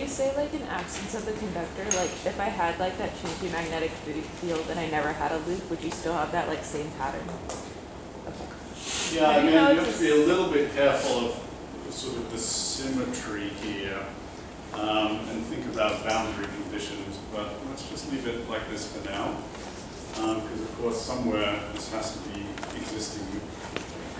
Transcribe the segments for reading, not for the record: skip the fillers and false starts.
you say like in absence of the conductor, like if I had like that changing magnetic field and I never had a loop, would you still have that like same pattern? Okay. Yeah, I mean, you it's have to be a little bit careful of sort of the symmetry here, and think about boundary conditions, but let's just leave it like this for now, because of course somewhere this has to be existing.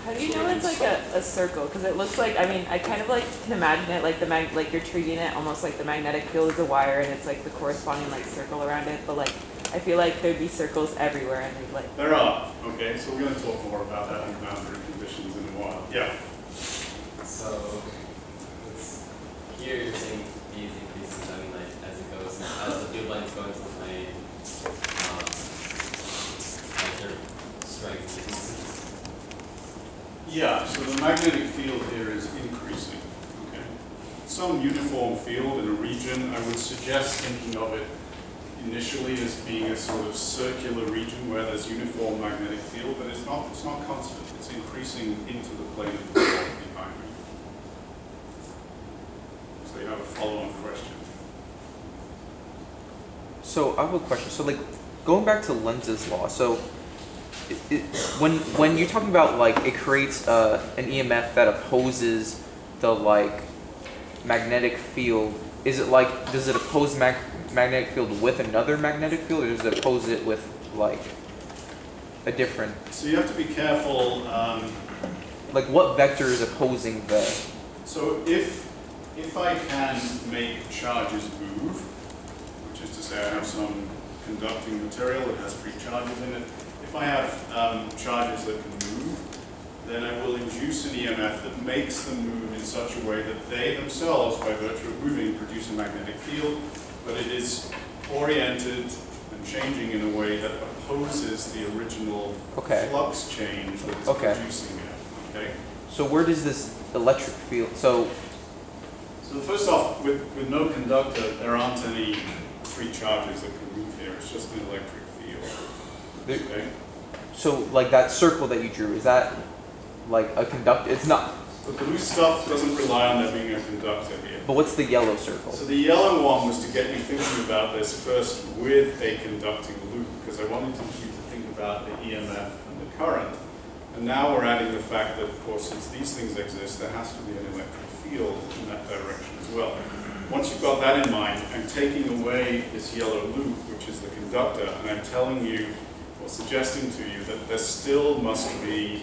How do you know it's like a circle? Because it looks like, I mean, I kind of like can imagine it like like you're treating it almost like the magnetic field is a wire and it's like the corresponding like circle around it, but like I feel like there'd be circles everywhere and they'd like... There are, okay, so we're going to talk more about that in boundary conditions in a while. Yeah? So, here you're saying these increases, I mean like as it goes, as the field lines go into the plane, like their strength increases. Yeah, so the magnetic field here is increasing, okay? Some uniform field in a region, I would suggest thinking of it initially as being a sort of circular region where there's uniform magnetic field, but it's not constant. It's increasing into the plane of the world behind me. So you have a follow-on question. So I have a question. So like going back to Lenz's law, so when you're talking about like it creates an EMF that opposes the like magnetic field, is it like, does it oppose magnetic field with another magnetic field, or does it oppose it with like a different? So you have to be careful. Like what vector is opposing the? So if I can make charges move, which is to say I have some conducting material that has free charges in it. If I have charges that can move, then I will induce an EMF that makes them move in such a way that they themselves, by virtue of moving, produce a magnetic field, but it is oriented and changing in a way that opposes the original flux change that is producing it. Okay? So where does this electric field, so first off, with no conductor, there aren't any free charges that can move here. It's just an electric field. Okay? So like that circle that you drew, is that like a conductor? It's not. The blue stuff doesn't rely on there being a conductor here. But what's the yellow circle? So the yellow one was to get you thinking about this first with a conducting loop, because I wanted you to think about the EMF and the current. And now we're adding the fact that, of course, since these things exist, there has to be an electric field in that direction as well. Once you've got that in mind, I'm taking away this yellow loop, which is the conductor, and I'm telling you, or suggesting to you, that there still must be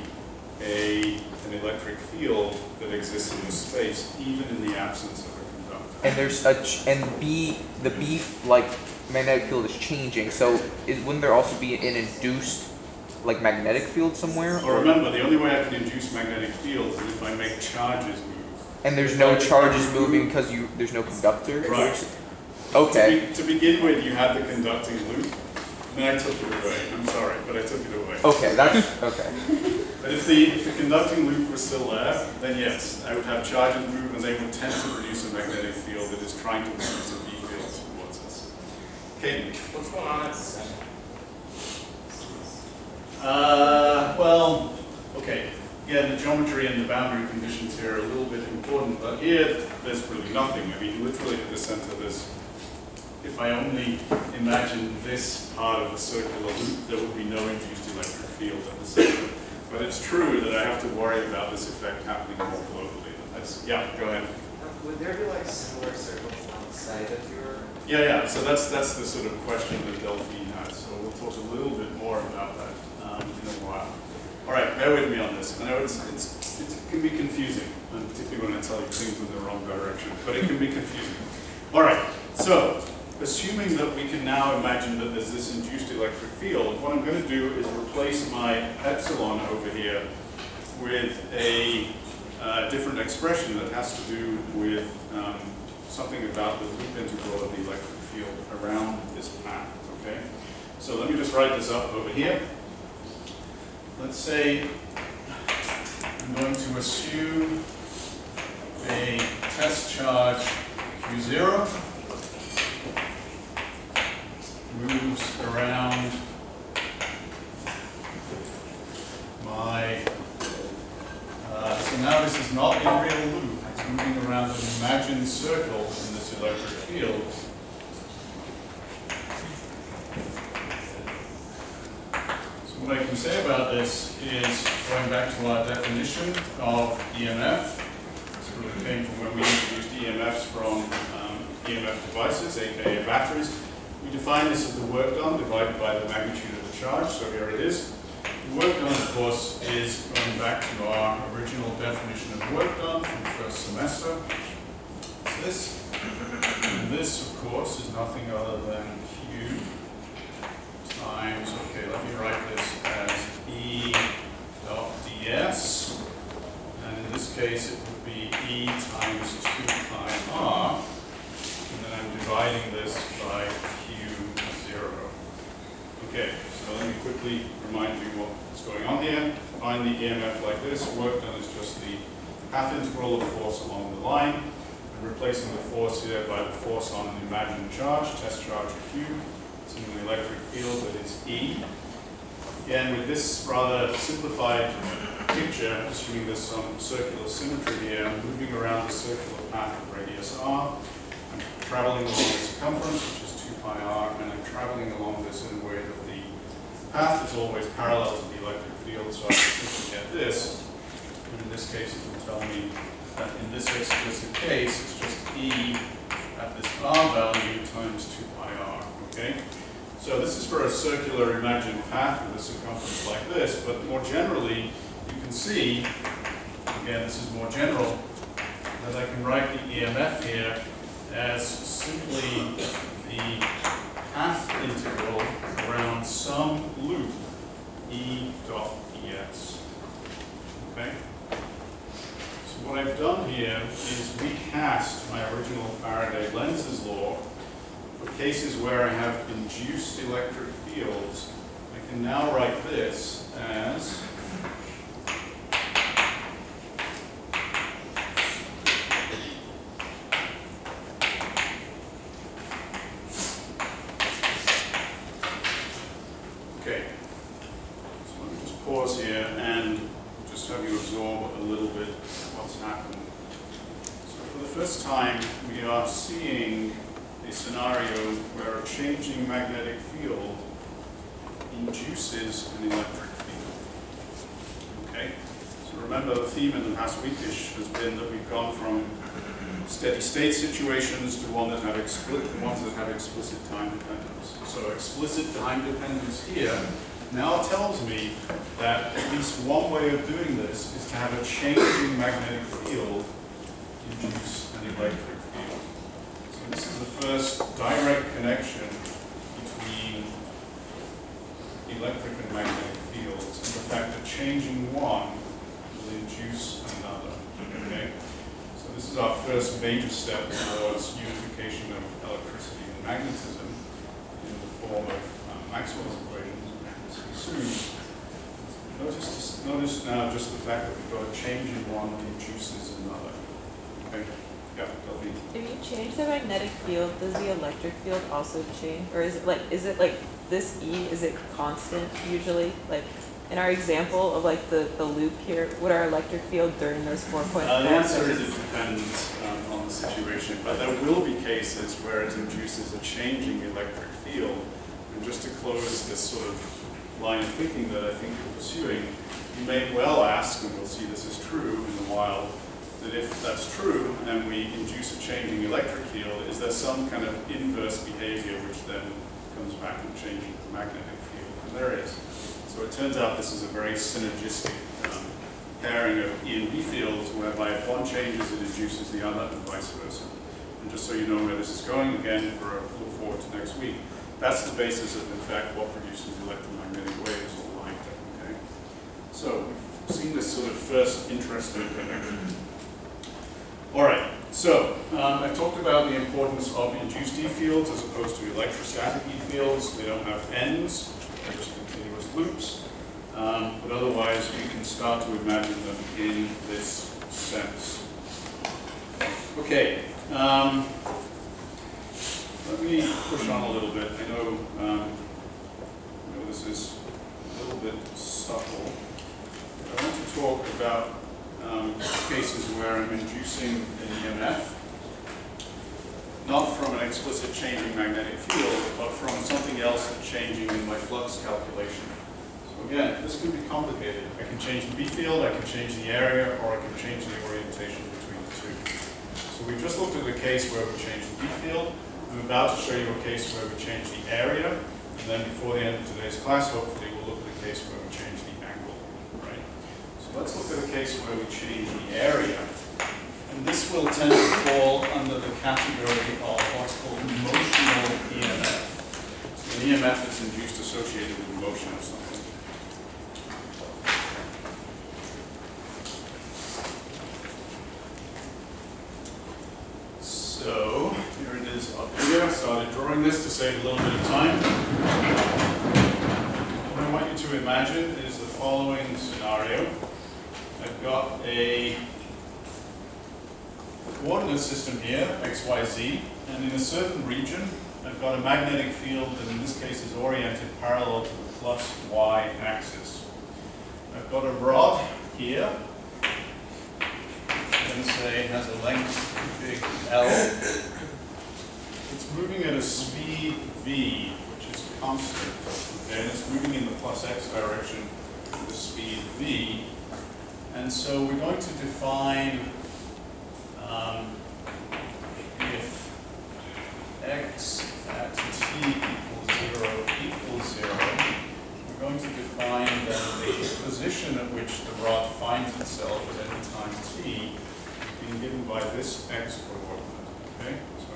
an electric field that exists in this space, even in the absence of a conductor. And there's the B like magnetic field is changing. So wouldn't there also be an induced like magnetic field somewhere? Well, remember, the only way I can induce magnetic fields is if I make charges move. And there's no charges moving because there's no conductor? Right. Okay. To begin with, you had the conducting loop, and then I took it away. I'm sorry, but I took it away. Okay, that's okay. But if the conducting loop was still there, then yes, I would have charges move, and they would tend to produce a magnetic field that is trying to produce a B field towards us. Caden. What's going on at this second? Well, okay. Again, the geometry and the boundary conditions here are a little bit important, but here there's really nothing. I mean, literally at the center, there's, if I only imagine this part of the circular loop, there would be no induced electric field at the center. But it's true that I have to worry about this effect happening more globally. Yeah, go ahead. Would there be like similar circles on the side of your... Yeah. So that's the sort of question that Delphine has. So we'll talk a little bit more about that in a while. All right, bear with me on this. I know it can be confusing, and particularly when I tell you things in the wrong direction, but it can be confusing. All right, so assuming that we can now imagine that there's this induced electric field, what I'm going to do is replace my epsilon over here with a different expression that has to do with something about the loop integral of the electric field around this path, okay? So let me just write this up over here. Let's say I'm going to assume a test charge Q0 moves around my, so now this is not a real loop, it's moving around an imagined circle in this electric field. So what I can say about this is, going back to our definition of EMF, this really came from when we introduced EMFs from EMF devices, aka batteries. We define this as the work done divided by the magnitude of the charge, so here it is. The work done, of course, is going back to our original definition of work done from the first semester. It's this. And this, of course, is nothing other than Q times, okay, let me write this as E dot ds. And in this case, it would be E times 2 pi r. And then I'm dividing this by Q0. Okay, so let me quickly remind you what's going on here. Find the EMF like this. Work done is just the path integral of force along the line. I'm replacing the force here by the force on an imagined charge, test charge Q. It's in the electric field that is E. Again, with this rather simplified picture, assuming there's some circular symmetry here, I'm moving around a circular path of radius r. I'm traveling along the circumference, which is 2 pi r, and I'm traveling along this in a way that the path is always parallel to the electric field, so I can simply get this. And in this case, it will tell me that in this explicit case, it's just E at this r value times 2 pi r, okay? So this is for a circular imagined path with a circumference like this, but more generally, you can see, again, this is more general, that I can write the EMF here as simply the path integral around some loop E dot ds. Okay? So what I've done here is recast my original Faraday Lenz's law for cases where I have induced electric fields. I can now write this as okay. So let me just pause here and just have you absorb a little bit what's happened. So for the first time, we are seeing a scenario where a changing magnetic field induces an electric field. Okay? So remember, the theme in the past weekish has been that we've gone from steady state situations to ones that have explicit time dependence. So explicit time dependence here now tells me that at least one way of doing this is to have a changing magnetic field induce an electric field. So this is the first direct connection between electric and magnetic fields, and the fact that changing one will induce another. Okay? So this is our first major step towards unification of electricity and magnetism in the form of Maxwell's equations, as we soon. Notice now just the fact that we've got a change in one that induces another. Okay? Yeah, that'll be. If you change the magnetic field, does the electric field also change? Or is it like this E, is it constant usually? Like in our example of like the loop here, would our electric field during those 4.5 The answer is it depends on the situation, but there will be cases where it induces a changing electric field. And just to close this sort of line of thinking that I think you're pursuing, you may well ask, and we'll see this is true in the wild, that if that's true and we induce a changing electric field, is there some kind of inverse behavior which then comes back and changes the magnetic field? And there is. So it turns out this is a very synergistic pairing of E and B fields, whereby if one changes, it induces the other, and vice versa. And just so you know where this is going, again, for a look forward to next week, that's the basis of, in fact, what produces electromagnetic waves or light. Okay? So we've seen this sort of first interesting connection. All right, so I talked about the importance of induced E fields as opposed to electrostatic E fields. They don't have ends, they're just continuous loops. But otherwise, we can start to imagine them in this sense. Okay, let me push on a little bit. I know this is a little bit subtle. I want to talk about cases where I'm inducing an EMF. not from an explicit changing magnetic field, but from something else that's changing in my flux calculation. So again, this can be complicated. I can change the B field, I can change the area, or I can change the orientation between the two. So we just looked at a case where we changed the B field. I'm about to show you a case where we change the area, and then before the end of today's class, hopefully we'll look at a case where we change the angle, right? So let's look at a case where we change the area. And this will tend to fall under the category of what's called motional EMF. So an EMF that's induced associated with the motion of something. So here it is up here. I started drawing this to save a little bit of time. What I want you to imagine is the following scenario. I've got a coordinate system here, x, y, z, and in a certain region, I've got a magnetic field that in this case is oriented parallel to the plus y axis. I've got a rod here, I'm going to say it has a length big L. It's moving at a speed v, which is constant, okay, and it's moving in the plus x direction with a speed v. And so we're going to define if x at t equals 0, we're going to define that the position at which the rod finds itself at any time t is being given by this x coordinate. Okay, so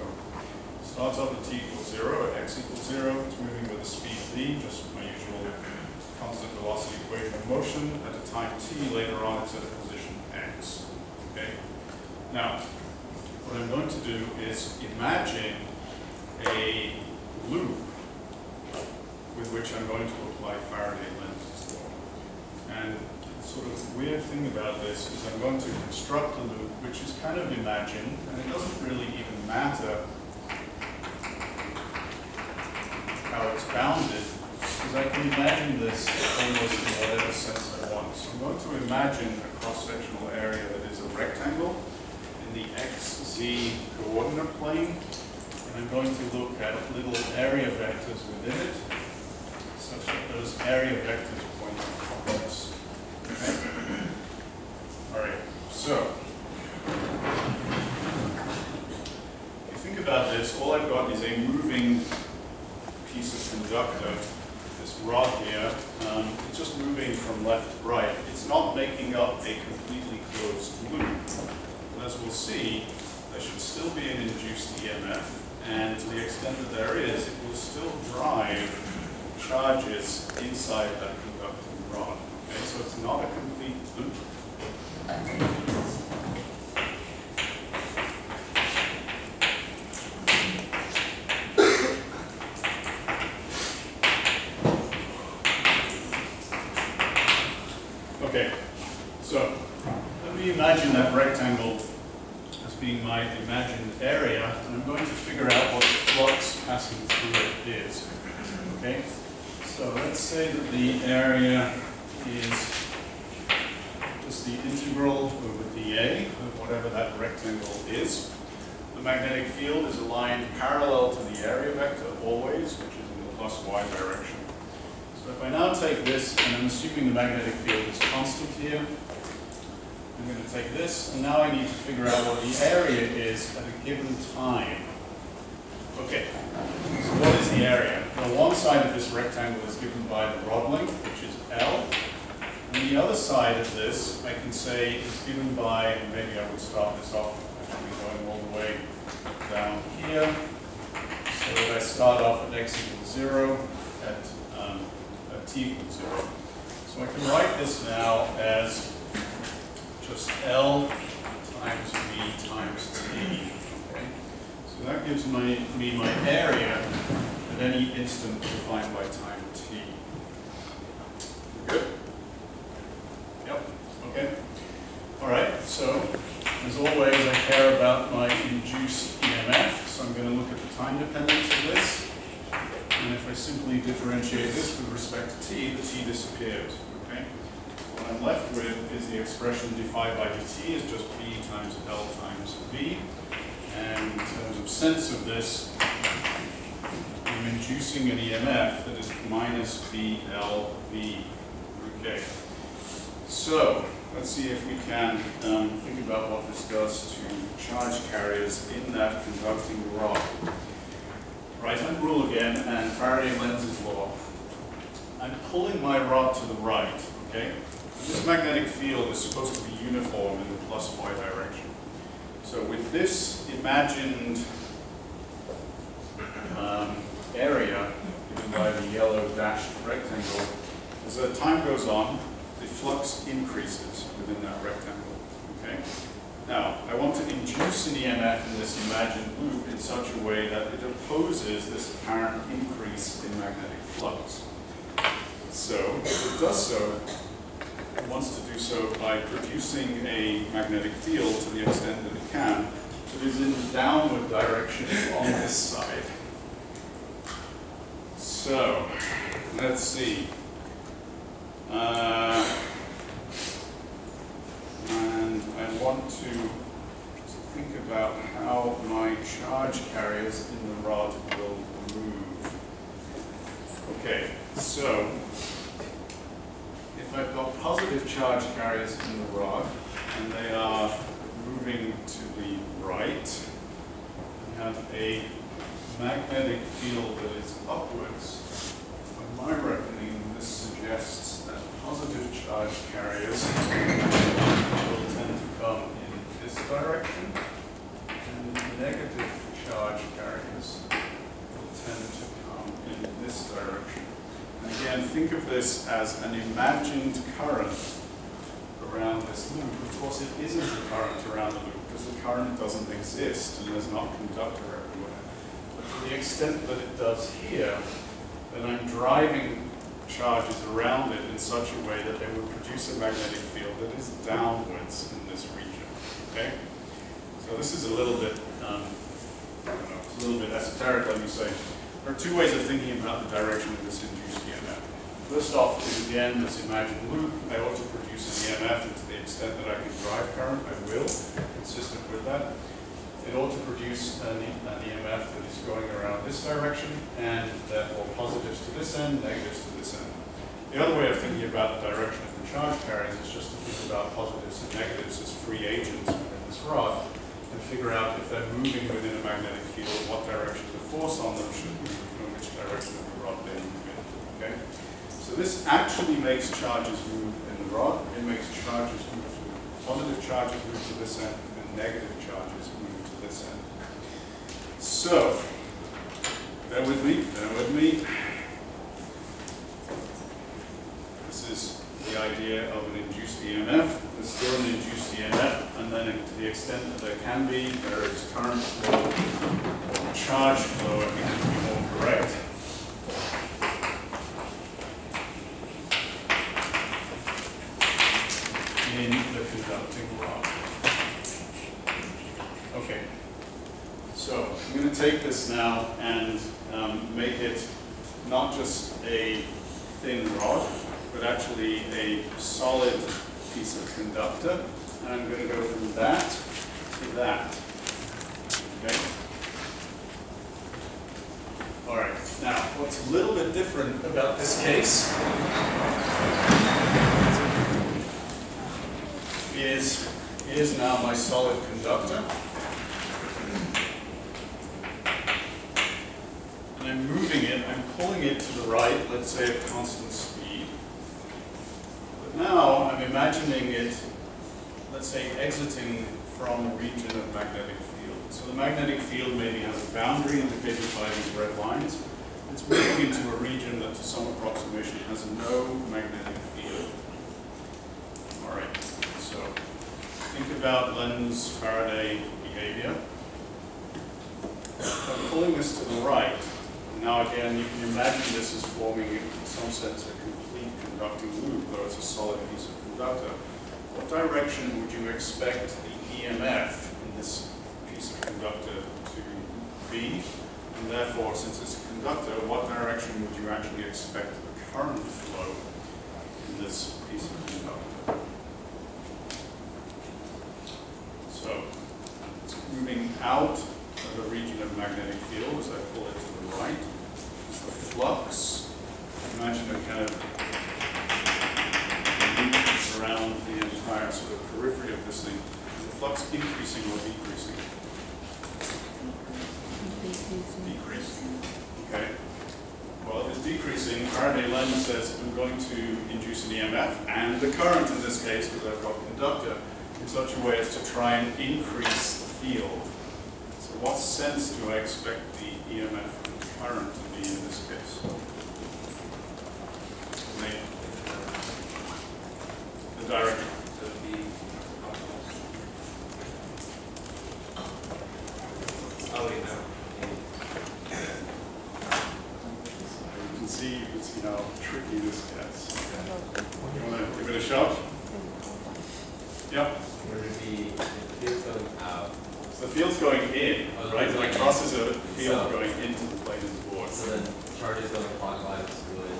it starts off at t equals 0, at x equals 0, it's moving with a speed v, just my usual constant velocity equation of motion. At a time t later on, it's at a position x. Okay. Now, what I'm going to do is imagine a loop with which I'm going to apply Faraday lenz's law. And the sort of weird thing about this is I'm going to construct a loop which is kind of imagined, and it doesn't really even matter how it's bounded, because I can imagine this almost in whatever sense I want. So I'm going to imagine a cross-sectional area that is a rectangle in the xz coordinate plane, and I'm going to look at little area vectors within it, such that those area vectors point upwards. Okay? All right, so if you think about this, all I've got is a moving piece of conductor, this rod here. It's just moving from left to right. It's not making up a completely closed loop. And as we'll see, there should still be an induced EMF, and to the extent that there is, it will still drive charges inside that conducting rod. Okay, so it's not a complete loop. Okay, so let me imagine that rectangle as being my imagined area, and I'm going to figure out what the flux passing through it is. Okay, so let's say that the area is just the integral over dA of whatever that rectangle is. The magnetic field is aligned parallel to the area vector always, which is in the plus y direction. So if I now take this, and I'm assuming the magnetic field is constant here, I'm going to take this, and now I need to figure out what the area is at a given time. Okay, so what is the area? Well, one side of this rectangle is given by the rod length, which is L. And the other side of this, I can say, is given by, maybe I would start this off actually going all the way down here. So that I start off at x equals 0, at t equals 0. So I can write this now as just L times V times T. Okay? So that gives me my area at any instant defined by time T. Good? Yep. Okay. All right. So as always, I care about my induced EMF. So I'm going to look at the time dependence of this. And if I simply differentiate this with respect to t, the t disappears. Okay? What I'm left with is the expression dphi by dt is just b times L times v. And in terms of sense of this, I'm inducing an EMF that is minus BLV. Okay. So let's see if we can think about what this does to charge carriers in that conducting rod. Right-hand rule again, and Faraday and Lenz's law. I'm pulling my rod to the right, okay? This magnetic field is supposed to be uniform in the plus y direction. So with this imagined area given by the yellow dashed rectangle, as time goes on, the flux increases within that rectangle, okay? Now, I want to induce an EMF in this imagined loop in such a way that it opposes this apparent increase in magnetic flux. So, if it does so, it wants to do so by producing a magnetic field to the extent that it can that is in the downward direction on this side. So, let's see. And I want to think about how my charge carriers in the rod will move. Okay, so if I've got positive charge carriers in the rod and they are moving to the right, I have a magnetic field that is upwards. By my reckoning, this suggests that positive charge carriers will tend to come in this direction, and negative charge carriers will tend to come in this direction. And again, think of this as an imagined current around this loop. Of course, it isn't a current around the loop because the current doesn't exist and there's not a conductor everywhere. But to the extent that it does here, then I'm driving charges around it in such a way that they will produce a magnetic field that is downwards in this region. Okay? So this is a little bit, I don't know, it's a little bit esoteric, let me say. There are two ways of thinking about the direction of this induced EMF. First off is again this imagined loop. I ought to produce an EMF, and to the extent that I can drive current, I will, consistent with that. It ought to produce an EMF that is going around this direction, and therefore positives to this end, negatives to this end. The other way of thinking about the direction of the charge carriers is just to think about positives and negatives as free agents within this rod, and figure out if they're moving within a magnetic field, what direction the force on them should move, and which direction of the rod they move in. Okay? So this actually makes charges move in the rod. It makes charges move to positive charges move to this end, and negative charges move to this end. So, bear with me, bear with me. This is the idea of an induced EMF. There's still an induced EMF, and then to the extent that there can be, there is current flow or charge flow, I think would be more correct. In the conducting rod. Okay, so I'm going to take this now and make it not just a thin rod, but actually a solid piece of conductor, and I'm going to go from that to that. Okay? All right, now what's a little bit different about this case is now my solid conductor. And I'm moving it, I'm pulling it to the right, let's say at constant speed. But now I'm imagining it, let's say, exiting from a region of magnetic field. So the magnetic field maybe has a boundary indicated by these red lines. It's moving into a region that to some approximation has no magnetic field. All right, so think about Lenz-Faraday behavior. I'm pulling this to the right. Now again, you can imagine this as forming, in some sense, a complete conducting loop, though it's a solid piece of conductor. What direction would you expect the EMF in this piece of conductor to be? And therefore, since it's a conductor, what direction would you actually expect the current flow in this piece of conductor? So, it's moving out decreasing, Faraday lens says I'm going to induce an EMF and the current in this case, because I've got a conductor, in such a way as to try and increase the field. So what sense do I expect the EMF and current to be in this case? The direction. You can see how tricky this gets. You want to give it a shot? Yep. Would it be the field going out? So the field's going in, Oh, right? So it crosses a field So- going into the plane of the board. So then charge is going clockwise would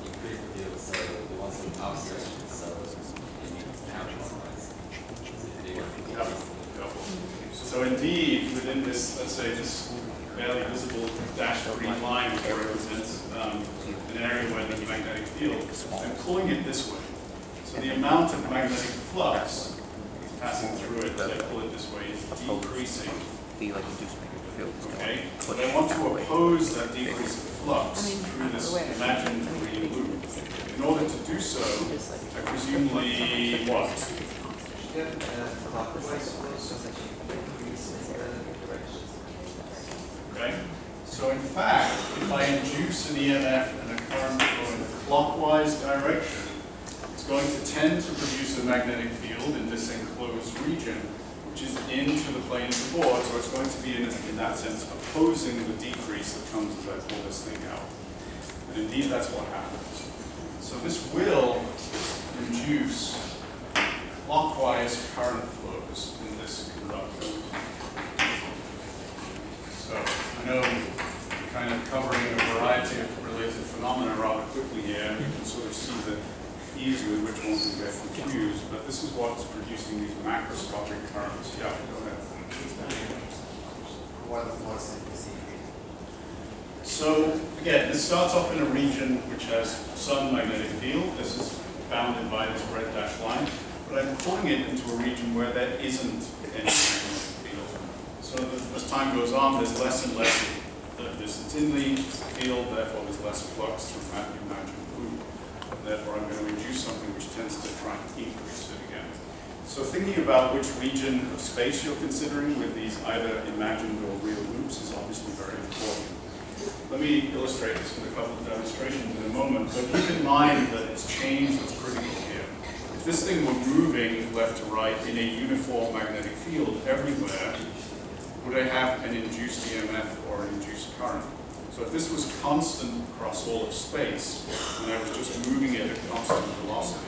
increase the field, so the ones in the opposite direction, so it means counterclockwise. So they want to Yep. decrease the Yep. So indeed, within this, let's say this barely visible dashed green line which represents an area where there's a magnetic field, I'm pulling it this way. So the amount of magnetic flux passing through it, as I pull it this way, is decreasing. The like induced magnetic field. Okay? But I want to oppose that decrease of flux through this imagined green loop. In order to do so, I presumably what? Clockwise flows so that you increase in the direction. Okay? So in fact, if I induce an EMF and a current flow in a clockwise direction, it's going to tend to produce a magnetic field in this enclosed region, which is into the plane of the board, so it's going to be, in that sense, opposing the decrease that comes as I pull this thing out. And indeed, that's what happens. So this will induce clockwise current flows in this conductor. So I know I'm kind of covering a variety of related phenomena rather quickly here. You can sort of see easily which one can get confused, but this is what's producing these macroscopic currents. Yeah, go ahead. What force is this? So again, this starts off in a region which has some magnetic field. This is bounded by this red dashed line, but I'm pulling it into a region where there isn't any magnetic field. So as time goes on, there's less and less distance in the field, therefore there's less flux through that imagined loop. Therefore I'm going to induce something which tends to try and increase it again. So thinking about which region of space you're considering with these either imagined or real loops is obviously very important. Let me illustrate this with a couple of demonstrations in a moment, but keep in mind that it's change that's critical here. If this thing were moving left to right in a uniform magnetic field everywhere, would I have an induced EMF or an induced current? So if this was constant across all of space, and I was just moving it at constant velocity,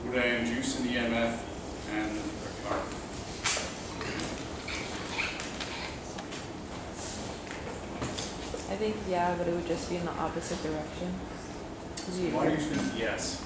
would I induce an EMF and a current? I think yeah, but it would just be in the opposite direction. Why do you think yes?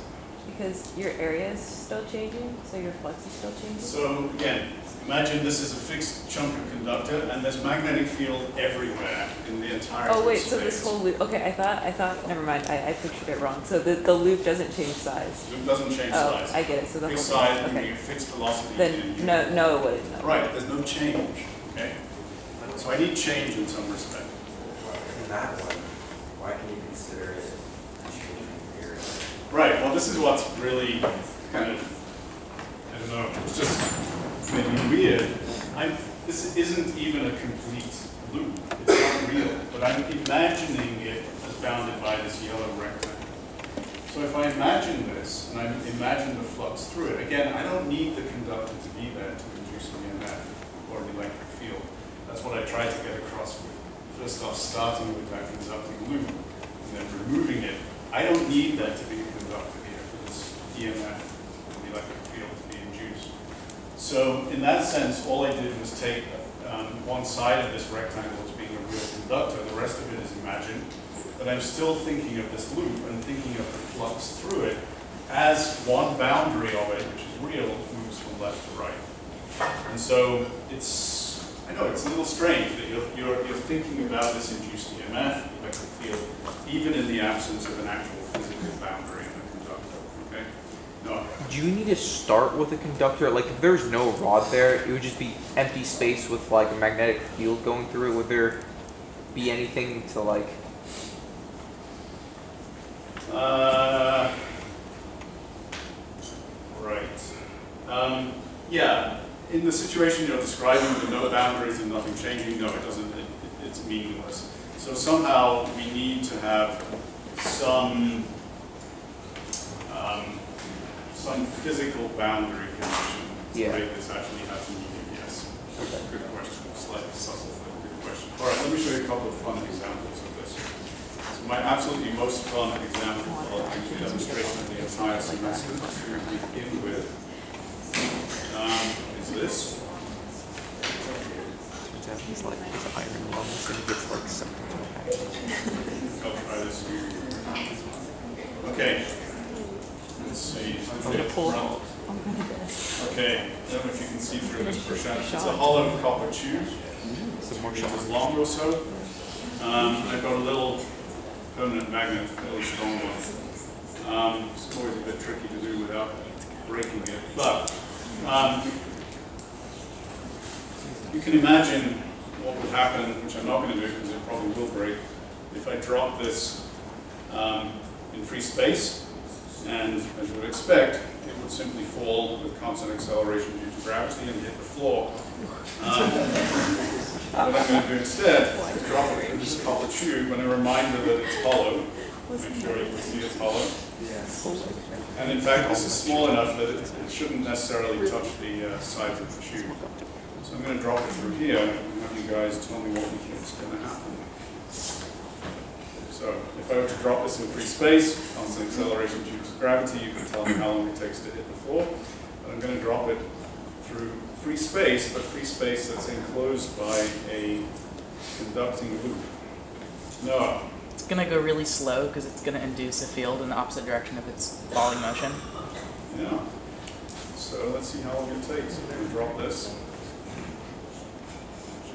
Because your area is still changing, so your flux is still changing. So again, imagine this is a fixed chunk of conductor, and there's magnetic field everywhere in the entire Oh wait, space. so this whole loop. Okay, I thought. Never mind. I pictured it wrong. So the loop doesn't change size. Loop doesn't change Oh, size. I get it. So the whole Fixed thing. size would be Okay. a fixed velocity. Then in no, it wouldn't. No. Right, there's no change. Okay, so I need change in some respect. In that one, why can you consider it a changing area? Right, well this is what's really kind of, I don't know, it's just maybe weird. This isn't even a complete loop, it's not real, but I'm imagining it as bounded by this yellow rectangle. So if I imagine this, and I imagine the flux through it, again, I don't need the conductor to be there to induce an EMF or an electric field. That's what I tried to get across with. First off, starting with that conducting loop, and then removing it. I don't need that to be a conductor here for this EMF, the electric field, to be induced. So in that sense, all I did was take one side of this rectangle as being a real conductor, the rest of it is imagined, but I'm still thinking of this loop and thinking of the flux through it as one boundary of it, which is real, moves from left to right. And so I know it's a little strange that you're thinking about this induced EMF, electric field, even in the absence of an actual physical boundary in the conductor. Okay? No. Do you need to start with a conductor? Like if there's no rod there, it would just be empty space with like a magnetic field going through it. Would there be anything to like Right. Yeah, in the situation you're describing with no boundaries and nothing changing, no, it doesn't, it's meaningless. So somehow we need to have some physical boundary condition. Yeah. Right, this actually has a meaning, yes. Good question, slightly subtle, but good question. All right, let me show you a couple of fun examples of this. So my absolutely most fun example of the demonstration of the entire semester to begin with is this. He's like his iron lungs and he gets like something to the package. I'll try this. Okay. Let's see. I'm gonna pull. Okay, I don't know if you can see through this percent. It's a hollow copper tube. It's long or so. I've got a little permanent magnet, a really strong one. It's always a bit tricky to do without breaking it. But you can imagine what would happen, which I'm not going to do because it probably will break, if I drop this in free space. And as you would expect, it would simply fall with constant acceleration due to gravity and hit the floor. What I'm going to do instead is drop it in this copper tube and a reminder that it's hollow. Make sure you can see it's hollow. And in fact, this is small enough that it shouldn't necessarily touch the sides of the tube. So I'm going to drop it through here and have you guys tell me what you think is going to happen. So if I were to drop this in free space, constant acceleration due to gravity, you can tell me how long it takes to hit the floor. But I'm going to drop it through free space, but free space that's enclosed by a conducting loop. Noah. It's going to go really slow because it's going to induce a field in the opposite direction of its falling motion. Yeah. So let's see how long it takes. I'm going to drop this.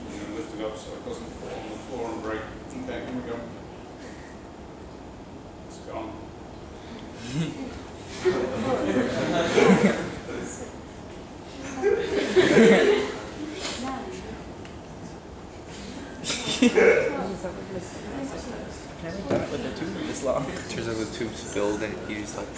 I'm going to lift it up so it doesn't fall on the floor and break. Okay, here we go. It's gone. Never done it with a tube this long. Turns out the tube's filled and he just like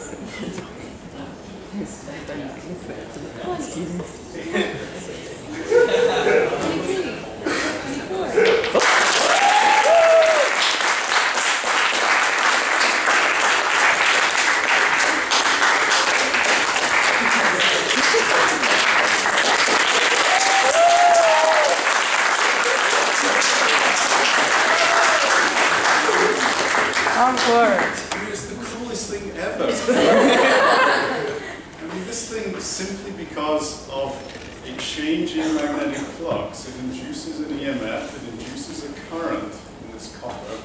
It's the coolest thing ever. I mean, this thing, simply because of a change in magnetic flux, it induces an EMF, it induces a current in this copper,